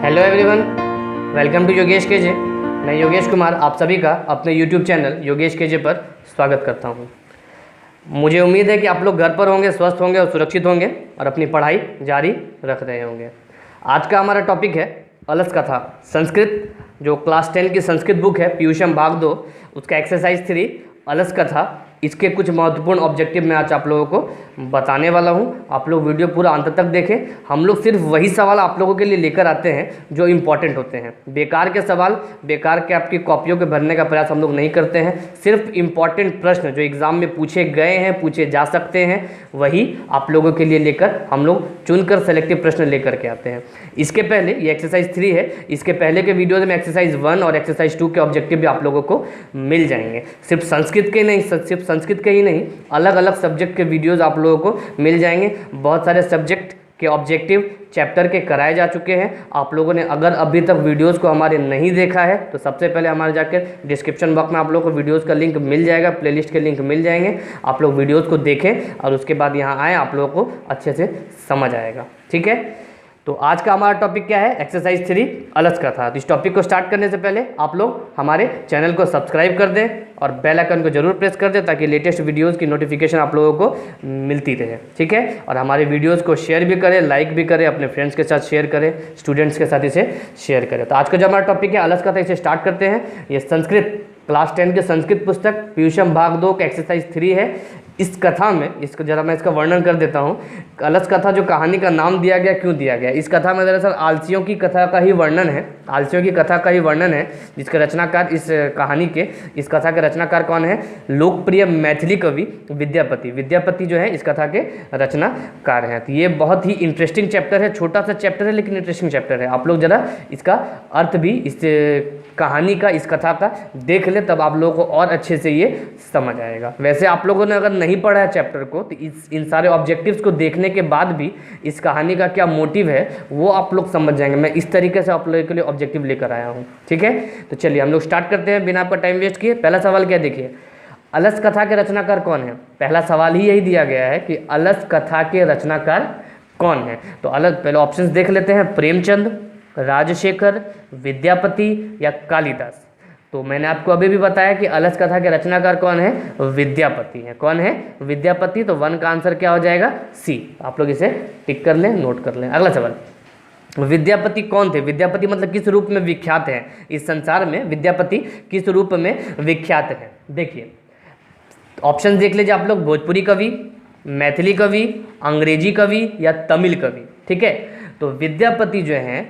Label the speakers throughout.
Speaker 1: Hello everyone, welcome to Yogesh KJ. मैं योगेश कुमार आप सभी का अपने यूट्यूब चैनल योगेश केजे पर स्वागत करता हूं। मुझे उम्मीद है कि आप लोग घर पर होंगे, स्वस्थ होंगे और सुरक्षित होंगे और अपनी पढ़ाई जारी रख रहे होंगे। आज का हमारा टॉपिक है अलस कथा संस्कृत, जो क्लास 10 की संस्कृत बुक है पीयूषम भाग 2, उसका एक्सरसाइज 3 अलस कथा। इसके कुछ महत्वपूर्ण ऑब्जेक्टिव मैं आज आप लोगों को बताने वाला हूं। आप लोग वीडियो पूरा अंत तक देखें। हम लोग सिर्फ वही सवाल आप लोगों के लिए लेकर आते हैं जो इम्पॉर्टेंट होते हैं। बेकार के सवाल, बेकार के आपकी कॉपियों के भरने का प्रयास हम लोग नहीं करते हैं। सिर्फ इम्पॉर्टेंट प्रश्न जो एग्ज़ाम में पूछे गए हैं, पूछे जा सकते हैं, वही आप लोगों के लिए लेकर हम लोग चुनकर सेलेक्टिव प्रश्न लेकर के आते हैं। इसके पहले ये एक्सरसाइज 3 है, इसके पहले के वीडियोज़ में एक्सरसाइज 1 और एक्सरसाइज 2 के ऑब्जेक्टिव भी आप लोगों को मिल जाएंगे। सिर्फ संस्कृत के नहीं, सिर्फ संस्कृत के ही नहीं, अलग अलग सब्जेक्ट के वीडियोस आप लोगों को मिल जाएंगे। बहुत सारे सब्जेक्ट के ऑब्जेक्टिव चैप्टर के कराए जा चुके हैं। आप लोगों ने अगर अभी तक वीडियोस को हमारे नहीं देखा है तो सबसे पहले हमारे जाकर डिस्क्रिप्शन बॉक्स में आप लोगों को वीडियोस का लिंक मिल जाएगा, प्लेलिस्ट के लिंक मिल जाएंगे। आप लोग वीडियोस को देखें और उसके बाद यहाँ आएँ, आप लोगों को अच्छे से समझ आएगा। ठीक है, तो आज का हमारा टॉपिक क्या है? एक्सरसाइज 3 अलस कथा। तो इस टॉपिक को स्टार्ट करने से पहले आप लोग हमारे चैनल को सब्सक्राइब कर दें और बेल आइकन को जरूर प्रेस कर दें ताकि लेटेस्ट वीडियोस की नोटिफिकेशन आप लोगों को मिलती रहे। ठीक है, और हमारे वीडियोस को शेयर भी करें, लाइक भी करें, अपने फ्रेंड्स के साथ शेयर करें, स्टूडेंट्स के साथ इसे शेयर करें। तो आज का जो हमारा टॉपिक है अलस कथा, इसे स्टार्ट करते हैं। ये संस्कृत क्लास 10 की संस्कृत पुस्तक पीयूषम भाग 2 का एक्सरसाइज 3 है। इस कथा में इसको जरा मैं इसका वर्णन कर देता हूँ। अलस कथा जो कहानी का नाम दिया गया, क्यों दिया गया? इस कथा में दरअसल आलसियों की कथा का ही वर्णन है, आलसियों की कथा का ही वर्णन है, जिसके रचनाकार इस कहानी के, इस कथा के रचनाकार कौन है? लोकप्रिय मैथिली कवि विद्यापति। विद्यापति जो है इस कथा के रचनाकार हैं। तो ये बहुत ही इंटरेस्टिंग चैप्टर है, छोटा सा चैप्टर है लेकिन इंटरेस्टिंग चैप्टर है। आप लोग जरा इसका अर्थ भी, इस कहानी का, इस कथा का देख ले, तब आप लोगों को और अच्छे से ये समझ आएगा। वैसे आप लोगों ने अगर नहीं पढ़ा है चैप्टर को तो इन सारे ऑब्जेक्टिव्स को देखने के बाद भी इस कहानी का क्या मोटिव है वो आप लोग समझ जाएंगे। मैं इस तरीके से आप लोगों के लिए ऑब्जेक्टिव लेकर आया हूँ। ठीक है, तो चलिए हम लोग स्टार्ट करते हैं बिना आपका टाइम वेस्ट किए। पहला सवाल क्या देखिए, अलस कथा के रचनाकार कौन है? पहला सवाल ही यही दिया गया है कि अलस कथा के रचनाकार कौन है। तो अलग पहले ऑप्शंस देख लेते हैं, प्रेमचंद, राजशेखर, विद्यापति या कालिदास। तो मैंने आपको अभी भी बताया कि अलस कथा के रचनाकार कौन है? विद्यापति है। कौन है? विद्यापति। तो 1 का आंसर क्या हो जाएगा? सी। आप लोग इसे टिक कर लें, नोट कर लें। अगला सवाल, विद्यापति कौन थे? विद्यापति मतलब किस रूप में विख्यात हैं इस संसार में? विद्यापति किस रूप में विख्यात हैं? देखिए ऑप्शन देख लीजिए आप लोग, भोजपुरी कवि, मैथिली कवि, अंग्रेजी कवि या तमिल कवि। ठीक है, तो विद्यापति जो हैं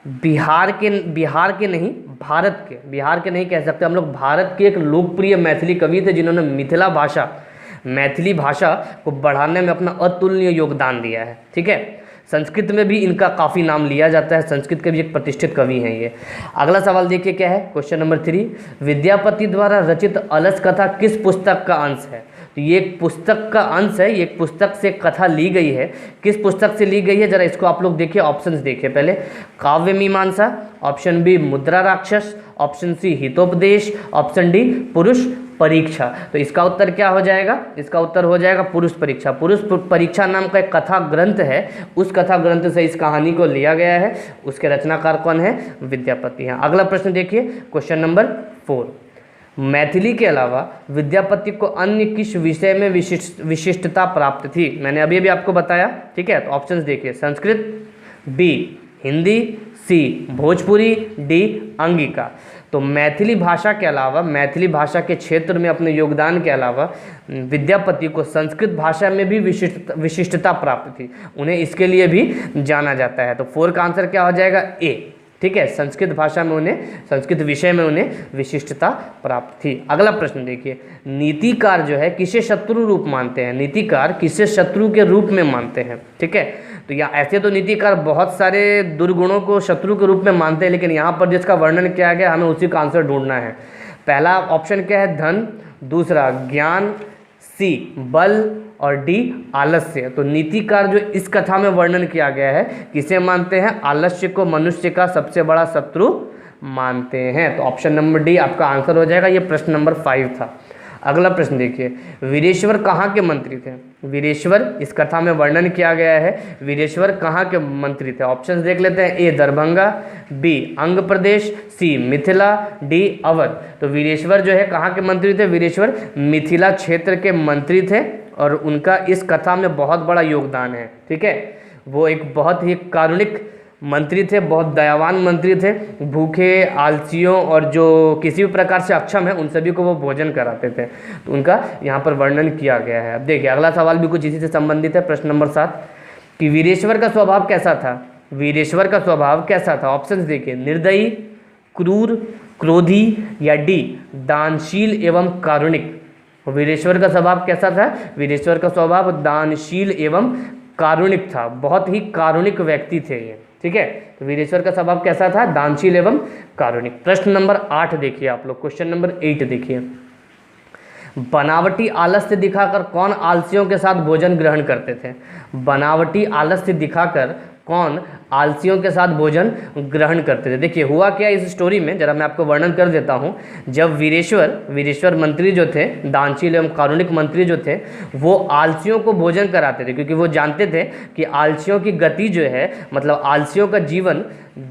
Speaker 1: बिहार के नहीं, भारत के, बिहार के नहीं कह सकते हम लोग, भारत के एक लोकप्रिय मैथिली कवि थे जिन्होंने मैथिली भाषा को बढ़ाने में अपना अतुलनीय योगदान दिया है। ठीक है, संस्कृत में भी इनका काफ़ी नाम लिया जाता है, संस्कृत के भी एक प्रतिष्ठित कवि हैं ये। अगला सवाल देखिए क्या है, क्वेश्चन नंबर 3, विद्यापति द्वारा रचित अलस कथा किस पुस्तक का अंश है? तो ये एक पुस्तक का अंश है, ये एक पुस्तक से कथा ली गई है। किस पुस्तक से ली गई है जरा इसको आप लोग देखिए, ऑप्शंस देखिए पहले, काव्य मीमांसा, option B Mudrarakshasa, option C Hitopadesha, option D Purusha Pariksha. तो इसका उत्तर क्या हो जाएगा? इसका उत्तर हो जाएगा पुरुष परीक्षा। पुरुष परीक्षा नाम का एक कथा ग्रंथ है, उस कथा ग्रंथ से इस कहानी को लिया गया है। उसके रचनाकार कौन है? विद्यापति हैं। अगला प्रश्न देखिए, क्वेश्चन नंबर 4, मैथिली के अलावा विद्यापति को अन्य किस विषय में विशिष्टता प्राप्त थी? मैंने अभी भी आपको बताया। ठीक है, तो ऑप्शंस देखिए, संस्कृत, बी हिंदी, सी भोजपुरी, डी अंगिका। तो मैथिली भाषा के अलावा, मैथिली भाषा के क्षेत्र में अपने योगदान के अलावा विद्यापति को संस्कृत भाषा में भी विशिष्टता प्राप्त थी, उन्हें इसके लिए भी जाना जाता है। तो 4 का आंसर क्या हो जाएगा? ए। ठीक है, संस्कृत भाषा में उन्हें, संस्कृत विषय में उन्हें विशिष्टता प्राप्त थी। अगला प्रश्न देखिए, नीतिकार जो है किसे शत्रु रूप मानते हैं? नीतिकार किसे शत्रु के रूप में मानते हैं? ठीक है, तो या ऐसे तो नीतिकार बहुत सारे दुर्गुणों को शत्रु के रूप में मानते हैं, लेकिन यहाँ पर जिसका वर्णन किया गया हमें उसी का आंसर ढूंढना है। पहला ऑप्शन क्या है? धन, दूसरा ज्ञान, सी बल और डी आलस्य। तो नीतिकार जो इस कथा में वर्णन किया गया है किसे मानते हैं? आलस्य को मनुष्य का सबसे बड़ा शत्रु मानते हैं। तो ऑप्शन नंबर डी आपका आंसर हो जाएगा। ये प्रश्न नंबर 5 था। अगला प्रश्न देखिए, वीरेश्वर कहाँ के मंत्री थे? वीरेश्वर, इस कथा में वर्णन किया गया है, वीरेश्वर कहाँ के मंत्री थे? ऑप्शंस देख लेते हैं। ए दरभंगा, बी अंग प्रदेश, सी मिथिला, डी अवध। तो वीरेश्वर जो है कहाँ के मंत्री थे? वीरेश्वर मिथिला क्षेत्र के मंत्री थे और उनका इस कथा में बहुत बड़ा योगदान है। ठीक है, वो एक बहुत ही कारुणिक मंत्री थे, बहुत दयावान मंत्री थे। भूखे, आलसियों और जो किसी भी प्रकार से अक्षम है उन सभी को वो भोजन कराते थे। तो उनका यहाँ पर वर्णन किया गया है। अब देखिए अगला सवाल भी कुछ इसी से संबंधित है, प्रश्न नंबर 7 कि वीरेश्वर का स्वभाव कैसा था? वीरेश्वर का स्वभाव कैसा था? ऑप्शंस देखिए, निर्दयी, क्रूर, क्रोधी या डी दानशील एवं कारुणिक। वीरेश्वर का स्वभाव कैसा था? वीरेश्वर का स्वभाव दानशील एवं कारुणिक था, बहुत ही कारुणिक व्यक्ति थे ये। ठीक है, तो वीरेश्वर का स्वभाव कैसा था? दानशील एवं कारुणिक। प्रश्न नंबर 8 देखिए आप लोग, क्वेश्चन नंबर 8 देखिए, बनावटी आलस्य दिखाकर कौन आलसियों के साथ भोजन ग्रहण करते थे? बनावटी आलस्य दिखाकर कौन आलसियों के साथ भोजन ग्रहण करते थे? देखिए हुआ क्या इस स्टोरी में, जरा मैं आपको वर्णन कर देता हूँ। जब वीरेश्वर मंत्री जो थे, दानशील एवं कारुणिक मंत्री जो थे, वो आलसियों को भोजन कराते थे, क्योंकि वो जानते थे कि आलसियों की गति जो है, मतलब आलसियों का जीवन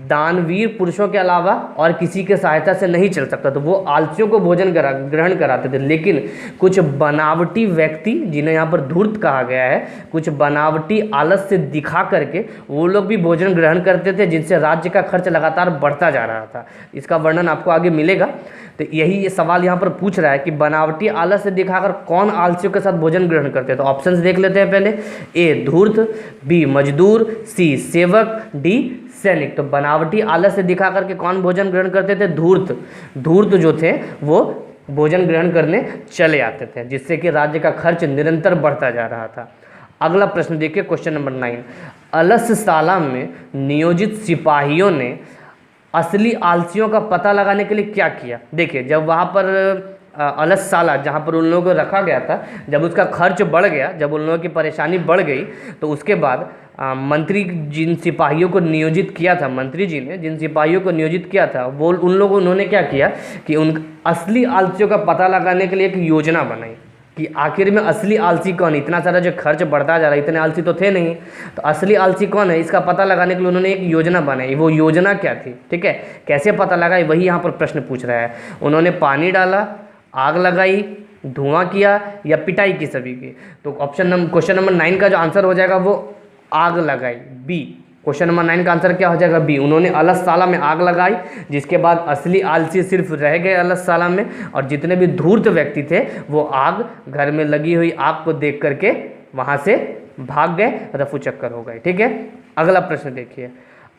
Speaker 1: दानवीर पुरुषों के अलावा और किसी के सहायता से नहीं चल सकता। तो वो आलसियों को भोजन ग्रहण कराते थे। लेकिन कुछ बनावटी व्यक्ति, जिन्हें यहाँ पर धूर्त कहा गया है, कुछ बनावटी आलस्य दिखा करके वो लोग भी भोजन ग्रहण करते थे, जिनसे राज्य का खर्च लगातार बढ़ता जा रहा था। इसका वर्णन आपको आगे मिलेगा। तो यही ये सवाल यहाँ पर पूछ रहा है कि बनावटी आलस्य दिखाकर कौन आलसियों के साथ भोजन ग्रहण करते हैं? तो ऑप्शंस देख लेते हैं पहले। ए धूर्त, बी मजदूर, सी सेवक, डी सैनिक। तो बनावटी आलस्य दिखा करके कौन भोजन ग्रहण करते थे? धूर्त जो थे वो भोजन ग्रहण करने चले आते थे, जिससे कि राज्य का खर्च निरंतर बढ़ता जा रहा था। अगला प्रश्न देखिए, क्वेश्चन नंबर 9, अलस्यशाला में नियोजित सिपाहियों ने असली आलसियों का पता लगाने के लिए क्या किया? देखिए जब वहाँ पर अलस्यशाला जहाँ पर उन लोगों को रखा गया था, जब उसका खर्च बढ़ गया, जब उन लोगों की परेशानी बढ़ गई, तो उसके बाद मंत्री जिन सिपाहियों को नियोजित किया था, मंत्री जी ने जिन सिपाहियों को नियोजित किया था, वो उन्होंने क्या किया कि उन असली आलसियों का पता लगाने के लिए एक योजना बनाई कि आखिर में असली आलसी कौन है। इतना सारा जो खर्च बढ़ता जा रहा है, इतने आलसी तो थे नहीं, तो असली आलसी कौन है इसका पता लगाने के लिए उन्होंने एक योजना बनाई। वो योजना क्या थी? ठीक है, कैसे पता लगाई, वही यहाँ पर प्रश्न पूछ रहा है। उन्होंने पानी डाला, आग लगाई, धुआं किया या पिटाई की सभी की? तो क्वेश्चन नंबर 9 का जो आंसर हो जाएगा वो आग लगाई, बी। क्वेश्चन नंबर 9 का आंसर क्या हो जाएगा? बी। उन्होंने अलस्यशाला में आग लगाई, जिसके बाद असली आलसी सिर्फ रह गए अलस्यशाला में, और जितने भी धूर्त व्यक्ति थे वो आग, घर में लगी हुई आग को देख करके वहाँ से भाग गए, रफू चक्कर हो गए। ठीक है, अगला प्रश्न देखिए,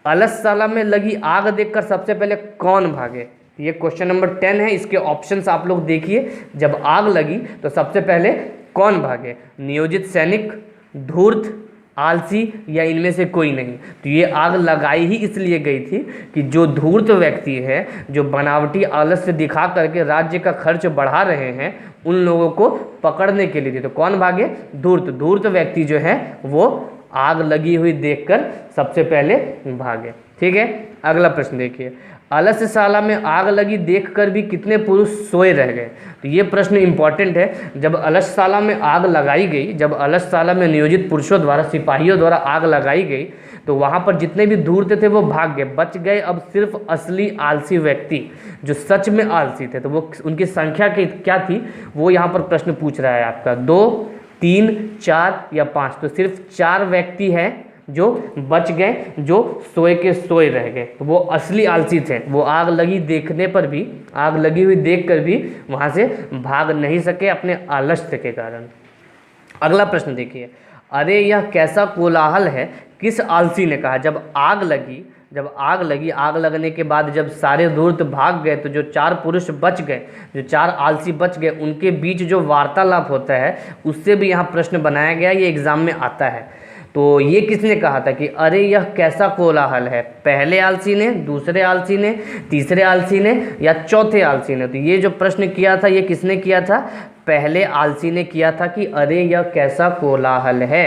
Speaker 1: अलस्यशाला में लगी आग देखकर सबसे पहले कौन भागे? ये क्वेश्चन नंबर 10 है। इसके ऑप्शंस आप लोग देखिए। जब आग लगी तो सबसे पहले कौन भागे? नियोजित सैनिक, धूर्त, आलसी या इनमें से कोई नहीं? तो ये आग लगाई ही इसलिए गई थी कि जो धूर्त व्यक्ति है, जो बनावटी आलस्य दिखा करके राज्य का खर्च बढ़ा रहे हैं, उन लोगों को पकड़ने के लिए थी। तो कौन भागे? धूर्त व्यक्ति जो है वो आग लगी हुई देखकर सबसे पहले भागे। ठीक है, अगला प्रश्न देखिए, अलस्यशाला में आग लगी देखकर भी कितने पुरुष सोए रह गए? तो ये प्रश्न इंपॉर्टेंट है। जब अलस्यशाला में आग लगाई गई, जब अलस्यशाला में नियोजित पुरुषों द्वारा, सिपाहियों द्वारा आग लगाई गई, तो वहाँ पर जितने भी धूर्त थे वो भाग गए, बच गए अब सिर्फ असली आलसी व्यक्ति जो सच में आलसी थे। तो वो उनकी संख्या क्या थी वो यहाँ पर प्रश्न पूछ रहा है आपका, 2, 3, 4 या 5? तो सिर्फ 4 व्यक्ति हैं जो बच गए, जो सोए के सोए रह गए। तो वो असली आलसी थे। वो आग लगी देखने पर भी, आग लगी हुई देखकर भी वहाँ से भाग नहीं सके अपने आलस्य के कारण। अगला प्रश्न देखिए, अरे यह कैसा कोलाहल है, किस आलसी ने कहा? जब आग लगी, आग लगने के बाद जब सारे धूर्त भाग गए, तो जो 4 पुरुष बच गए, जो 4 आलसी बच गए, उनके बीच जो वार्तालाप होता है उससे भी यहाँ प्रश्न बनाया गया, ये एग्जाम में आता है। तो ये किसने कहा था कि अरे यह कैसा कोलाहल है? पहले आलसी ने, दूसरे आलसी ने, तीसरे आलसी ने या चौथे आलसी ने? तो ये जो प्रश्न किया था ये किसने किया था? पहले आलसी ने किया था कि अरे यह कैसा कोलाहल है।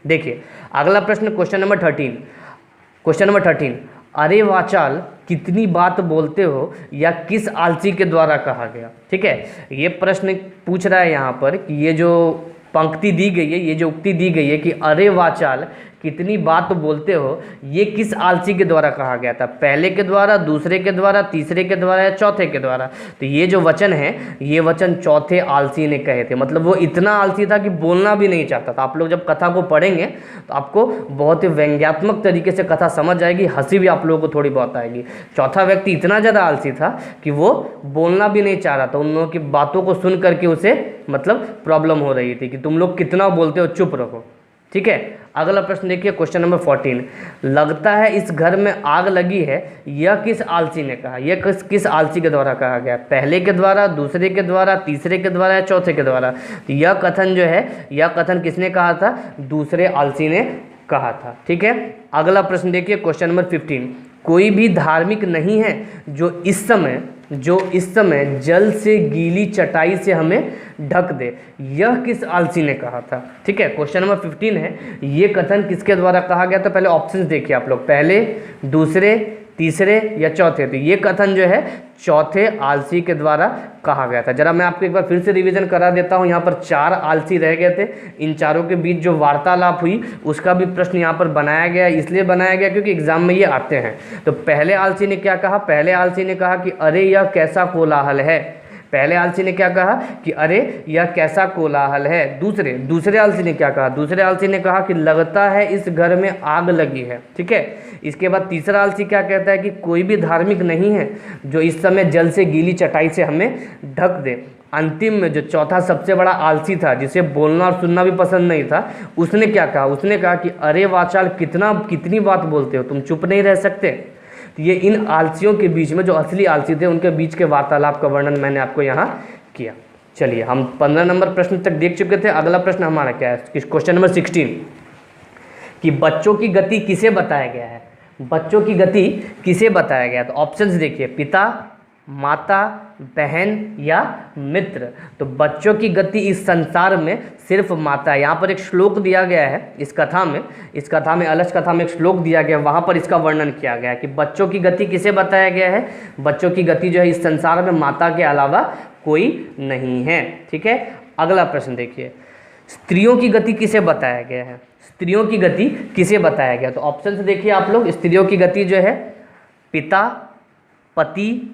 Speaker 1: देखिए अगला प्रश्न, क्वेश्चन नंबर 13, अरे वाचाल कितनी बात बोलते हो या किस आलसी के द्वारा कहा गया। ठीक है, ये प्रश्न पूछ रहा है यहाँ पर कि ये जो पंक्ति दी गई है, ये जो उक्ति दी गई है कि अरे वाचाल कितनी बात बोलते हो, ये किस आलसी के द्वारा कहा गया था, पहले के द्वारा, दूसरे के द्वारा, तीसरे के द्वारा या चौथे के द्वारा। तो ये जो वचन है, ये वचन चौथे आलसी ने कहे थे। मतलब वो इतना आलसी था कि बोलना भी नहीं चाहता था। आप लोग जब कथा को पढ़ेंगे तो आपको बहुत ही व्यंग्यात्मक तरीके से कथा समझ आएगी, हंसी भी आप लोगों को थोड़ी बहुत आएगी। चौथा व्यक्ति इतना ज़्यादा आलसी था कि वो बोलना भी नहीं चाह रहा था। उन लोगों की बातों को सुन करके उसे मतलब प्रॉब्लम हो रही थी कि तुम लोग कितना बोलते हो, चुप रहो। ठीक है, अगला प्रश्न देखिए, क्वेश्चन नंबर 14। लगता है इस घर में आग लगी है, यह किस आलसी ने कहा। यह किस आलसी के द्वारा कहा गया, पहले के द्वारा, दूसरे के द्वारा, तीसरे के द्वारा या चौथे के द्वारा। तो यह कथन जो है, यह कथन किसने कहा था, दूसरे आलसी ने कहा था। ठीक है, अगला प्रश्न देखिए, क्वेश्चन नंबर 15। कोई भी धार्मिक नहीं है जो इस समय जल से गीली चटाई से हमें ढक दे, यह किस आलसी ने कहा था। ठीक है, क्वेश्चन नंबर 15 है, ये कथन किसके द्वारा कहा गया था। पहले ऑप्शंस देखिए आप लोग, पहले, दूसरे, तीसरे या चौथे। तो ये कथन जो है चौथे आलसी के द्वारा कहा गया था। जरा मैं आपको एक बार फिर से रिवीजन करा देता हूँ। यहाँ पर 4 आलसी रह गए थे, इन चारों के बीच जो वार्तालाप हुई उसका भी प्रश्न यहाँ पर बनाया गया। इसलिए बनाया गया क्योंकि एग्जाम में ये आते हैं। तो पहले आलसी ने क्या कहा, पहले आलसी ने कहा कि अरे यह कैसा कोलाहल है। पहले आलसी ने क्या कहा कि अरे यह कैसा कोलाहल है। दूसरे आलसी ने क्या कहा, दूसरे आलसी ने कहा कि लगता है इस घर में आग लगी है। ठीक है, इसके बाद तीसरा आलसी क्या कहता है कि कोई भी धार्मिक नहीं है जो इस समय जल से गीली चटाई से हमें ढक दे। अंतिम में जो चौथा सबसे बड़ा आलसी था, जिसे बोलना और सुनना भी पसंद नहीं था, उसने क्या कहा, उसने कहा कि अरे वाचाल कितनी बात बोलते हो, तुम चुप नहीं रह सकते। तो ये इन आलसियों के बीच में, जो असली आलसी थे, उनके बीच के वार्तालाप का वर्णन मैंने आपको यहाँ किया। चलिए, हम 15 नंबर प्रश्न तक देख चुके थे। अगला प्रश्न हमारा क्या है, क्वेश्चन नंबर 16 कि बच्चों की गति किसे बताया गया है। बच्चों की गति किसे बताया गया, तो ऑप्शंस देखिए, पिता, माता, बहन या मित्र। तो बच्चों की गति इस संसार में सिर्फ माता है। यहाँ पर एक श्लोक दिया गया है इस कथा में अलस कथा में एक श्लोक दिया गया है, वहाँ पर इसका वर्णन किया गया है कि बच्चों की गति किसे बताया गया है। बच्चों की गति जो है इस संसार में माता के अलावा कोई नहीं है। ठीक है, अगला प्रश्न देखिए, स्त्रियों की गति किसे बताया गया है। स्त्रियों की गति किसे बताया गया, तो ऑप्शन देखिए आप लोग। स्त्रियों की गति जो है पिता, पति,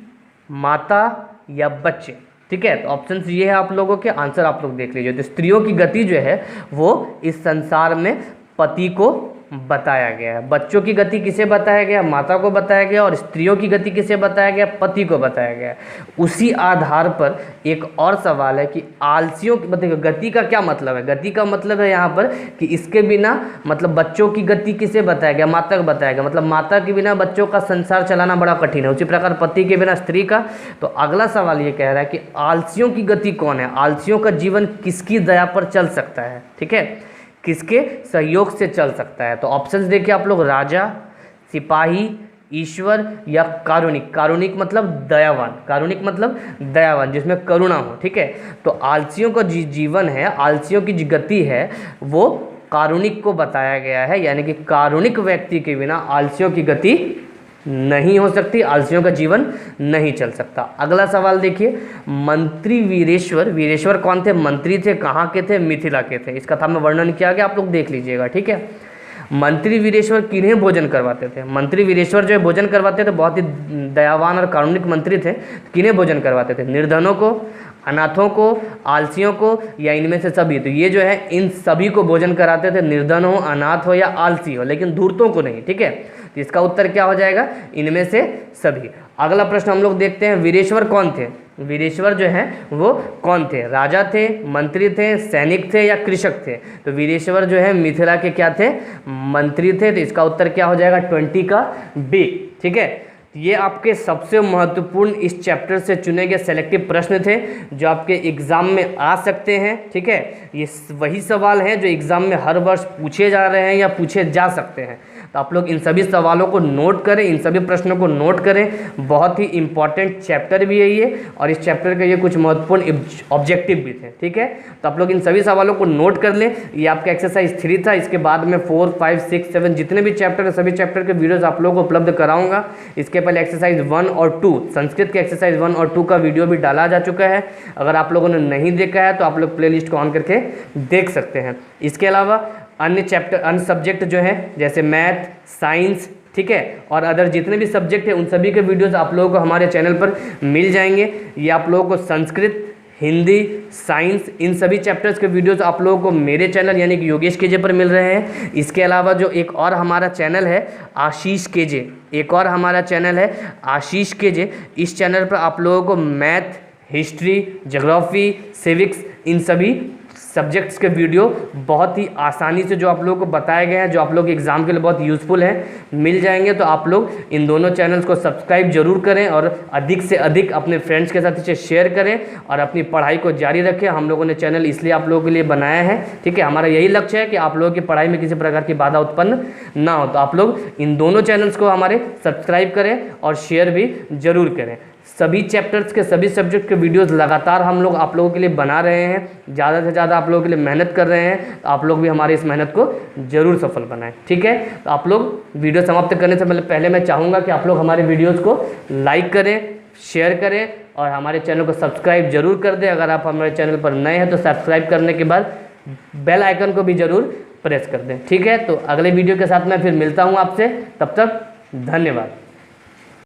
Speaker 1: माता या बच्चे। ठीक है, तो ऑप्शंस ये है आप लोगों के, आंसर आप लोग देख लीजिए। तो स्त्रियों की गति जो है वो इस संसार में पति को बताया गया है। बच्चों की गति किसे बताया गया, माता को बताया गया, और स्त्रियों की गति किसे बताया गया, पति को बताया गया। उसी आधार पर एक और सवाल है कि आलसियों की मतलब गति का क्या मतलब है। गति का मतलब है यहाँ पर कि इसके बिना, मतलब बच्चों की गति किसे बताया गया, माता को बताया गया, मतलब माता के बिना बच्चों का संसार चलाना बड़ा कठिन है। उसी प्रकार पति के बिना स्त्री का। तो अगला सवाल ये कह रहा है कि आलसियों की गति कौन है, आलसियों का जीवन किसकी दया पर चल सकता है। ठीक है, किसके सहयोग से चल सकता है। तो ऑप्शंस देखिए आप लोग, राजा, सिपाही, ईश्वर या कारुणिक। कारुणिक मतलब दयावान, कारुणिक मतलब दयावान जिसमें करुणा हो। ठीक है, तो आलसियों का जीवन है, आलसियों की गति है वो कारुणिक को बताया गया है, यानी कि कारुणिक व्यक्ति के बिना आलसियों की गति नहीं हो सकती, आलसियों का जीवन नहीं चल सकता। अगला सवाल देखिए, मंत्री वीरेश्वर कौन थे, मंत्री थे, कहाँ के थे, मिथिला के थे। इस कथा में वर्णन किया गया, आप लोग देख लीजिएगा। ठीक है, मंत्री वीरेश्वर किन्हें भोजन करवाते थे। मंत्री वीरेश्वर जो है भोजन करवाते थे, बहुत ही दयावान और कारुणिक मंत्री थे। किन्हें भोजन करवाते थे, निर्धनों को, अनाथों को, आलसियों को या इनमें से सभी। तो ये जो है इन सभी को भोजन कराते थे, निर्धन हो, अनाथ हो या आलसी हो, लेकिन धूर्तों को नहीं। ठीक है, तो इसका उत्तर क्या हो जाएगा, इनमें से सभी। अगला प्रश्न हम लोग देखते हैं, वीरेश्वर कौन थे। वीरेश्वर जो है वो कौन थे, राजा थे, मंत्री थे, सैनिक थे या कृषक थे। तो वीरेश्वर जो है मिथिला के क्या थे, मंत्री थे। तो इसका उत्तर क्या हो जाएगा, 20 का बी। ठीक है, ये आपके सबसे महत्वपूर्ण इस चैप्टर से चुने गए सेलेक्टिव प्रश्न थे जो आपके एग्ज़ाम में आ सकते हैं। ठीक है, ये वही सवाल हैं जो एग्ज़ाम में हर वर्ष पूछे जा रहे हैं या पूछे जा सकते हैं। तो आप लोग इन सभी सवालों को नोट करें, इन सभी प्रश्नों को नोट करें। बहुत ही इंपॉर्टेंट चैप्टर भी है ये, और इस चैप्टर के ये कुछ महत्वपूर्ण ऑब्जेक्टिव भी थे, ठीक है। तो आप लोग इन सभी सवालों को नोट कर लें। ये आपका एक्सरसाइज 3 था। इसके बाद में 4, 5, 6, 7 जितने भी चैप्टर है सभी चैप्टर के वीडियोस आप लोगों को उपलब्ध कराऊंगा। इसके पहले एक्सरसाइज 1 और 2 संस्कृत के एक्सरसाइज 1 और 2 का वीडियो भी डाला जा चुका है। अगर आप लोगों ने नहीं देखा है तो आप लोग प्लेलिस्ट को ऑन करके देख सकते हैं। इसके अलावा अन्य चैप्टर, अन्य सब्जेक्ट जो है जैसे मैथ, साइंस, ठीक है, और अदर जितने भी सब्जेक्ट है उन सभी के वीडियोस आप लोगों को हमारे चैनल पर मिल जाएंगे। ये आप लोगों को संस्कृत, हिंदी, साइंस, इन सभी चैप्टर्स के वीडियोस आप लोगों को मेरे चैनल यानी कि योगेश केजे पर मिल रहे हैं। इसके अलावा जो एक और हमारा चैनल है आशीष केजे, एक और हमारा चैनल है आशीष केजे, इस चैनल पर आप लोगों को मैथ, हिस्ट्री, ज्योग्राफी, सिविक्स, इन सभी सब्जेक्ट्स के वीडियो बहुत ही आसानी से जो आप लोगों को बताए गए हैं, जो आप लोग एग्ज़ाम के लिए बहुत यूज़फुल हैं, मिल जाएंगे। तो आप लोग इन दोनों चैनल्स को सब्सक्राइब जरूर करें और अधिक से अधिक अपने फ्रेंड्स के साथ इसे शेयर करें और अपनी पढ़ाई को जारी रखें। हम लोगों ने चैनल इसलिए आप लोगों के लिए बनाया है, ठीक है। हमारा यही लक्ष्य है कि आप लोगों की पढ़ाई में किसी प्रकार की बाधा उत्पन्न ना हो। तो आप लोग इन दोनों चैनल्स को हमारे सब्सक्राइब करें और शेयर भी जरूर करें। सभी चैप्टर्स के, सभी सब्जेक्ट के वीडियोस लगातार हम लोग आप लोगों के लिए बना रहे हैं, ज़्यादा से ज़्यादा आप लोगों के लिए मेहनत कर रहे हैं। तो आप लोग भी हमारी इस मेहनत को जरूर सफल बनाएं, ठीक है। तो आप लोग वीडियो समाप्त करने से पहले मैं चाहूँगा कि आप लोग हमारे वीडियोज़ को लाइक करें, शेयर करें और हमारे चैनल को सब्सक्राइब जरूर कर दें। अगर आप हमारे चैनल पर नए हैं तो सब्सक्राइब करने के बाद बेल आइकन को भी ज़रूर प्रेस कर दें, ठीक है। तो अगले वीडियो के साथ मैं फिर मिलता हूँ आपसे, तब तक धन्यवाद।